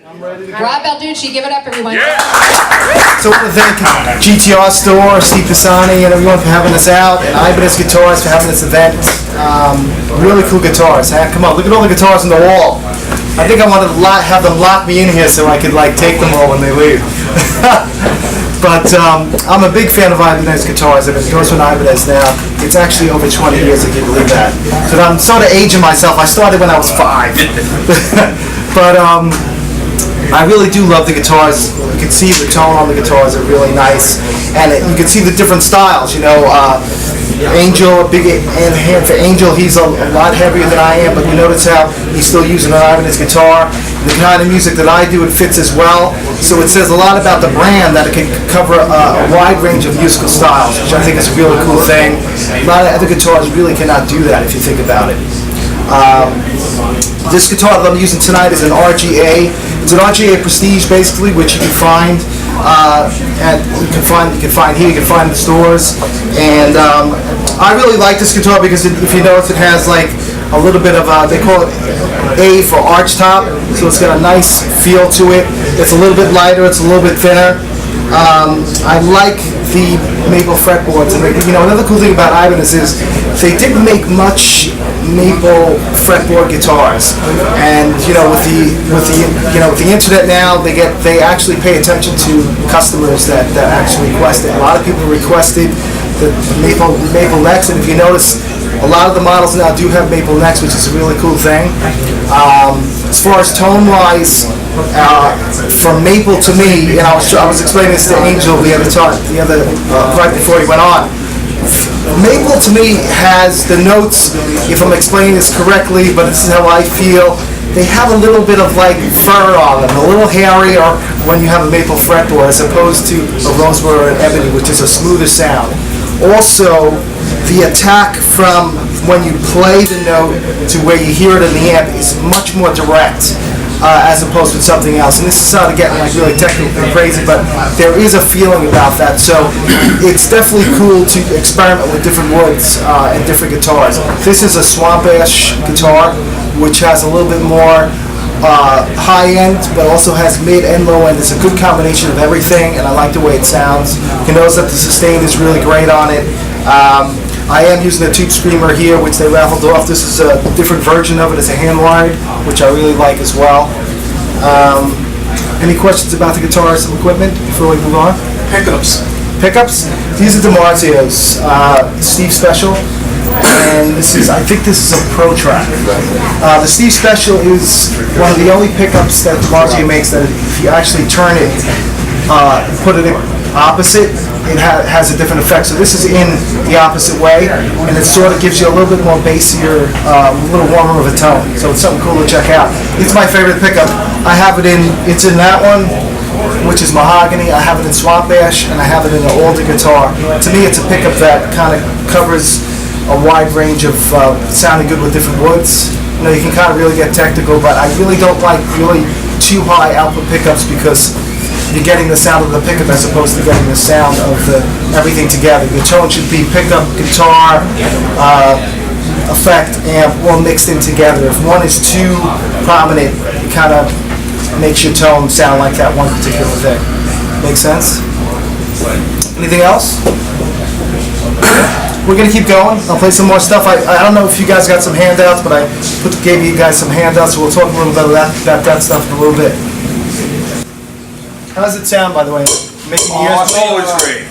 Rob Balducci, give it up, everyone. Yeah. So I want to thank GTR Store, Steve Pisani, and everyone for having us out, and IBANEZ Guitars for having this event. Really cool guitars. Huh? Come on, look at all the guitars on the wall. I think I want to have them lock me in here so I could take them all when they leave. But I'm a big fan of IBANEZ guitars. I've been going to an IBANEZ now. It's actually over 20 years, if you believe that. So I'm sort of aging myself. I started when I was 5. But I really do love the guitars. You can see the tone on the guitars are really nice, and you can see the different styles. You know, Angel, a big hand for Angel. He's a lot heavier than I am, but you notice how he's still using an IBANEZ guitar. The kind of music that I do, it fits as well. So it says a lot about the brand that it can cover a wide range of musical styles, which I think is a really cool thing. A lot of other guitars really cannot do that if you think about it. This guitar that I'm using tonight is an RGA. It's an RGA Prestige, basically, which you can find you can find here, you can find in the stores. And I really like this guitar because if you notice, it has like a little bit of they call it A for arch top, so it's got a nice feel to it. It's a little bit lighter, it's a little bit thinner. I like the maple fretboards, and another cool thing about IBANEZ is they didn't make much maple fretboard guitars, and with the internet now, they actually pay attention to customers that actually request it. A lot of people requested the maple necks, and if you notice, a lot of the models now do have maple necks, which is a really cool thing. As far as tone-wise, from maple to me, and I was explaining this to Angel the other time, right before he went on. Maple to me has the notes, if I'm explaining this correctly, but this is how I feel. They have a little bit of like fur on them, a little hairier when you have a maple fretboard as opposed to a rosewood or an ebony, which is a smoother sound. Also, the attack from when you play the note to where you hear it in the amp is much more direct. As opposed to something else, and this is starting to get really technical and crazy, but there is a feeling about that. So it's definitely cool to experiment with different woods and different guitars. This is a Swamp Ash guitar, which has a little bit more high end, but also has mid and low end. It's a good combination of everything, and I like the way it sounds. You can notice that the sustain is really great on it. I am using the Tube Screamer here, which they raffled off. This is a different version of it. It's a hand-wired, which I really like as well. Any questions about the guitars and equipment before we move on? Pickups. Pickups? These are DiMarzios, Steve Special, and I think this is a Pro Track. The Steve Special is one of the only pickups that DiMarzio makes that if you actually turn it, put it in opposite, it has a different effect. So this is in the opposite way, and it sort of gives you a little bit more bassier, a little warmer of a tone. So it's something cool to check out. It's my favorite pickup. I have it it's in that one, which is mahogany. I have it in Swamp Ash, and I have it in an older guitar. To me, it's a pickup that kind of covers a wide range of sounding good with different woods. You can kind of really get technical, but I really don't like really too high output pickups because you're getting the sound of the pickup as opposed to getting the sound of everything together. Your tone should be pickup, guitar, effect, amp, all mixed in together. If one is too prominent, it kind of makes your tone sound like that one particular thing. Make sense? Anything else? We're going to keep going. I'll play some more stuff. I don't know if you guys got some handouts, but I gave you guys some handouts, so we'll talk a little bit about that stuff in a little bit. How does it sound, by the way? Making Oh, it's always great.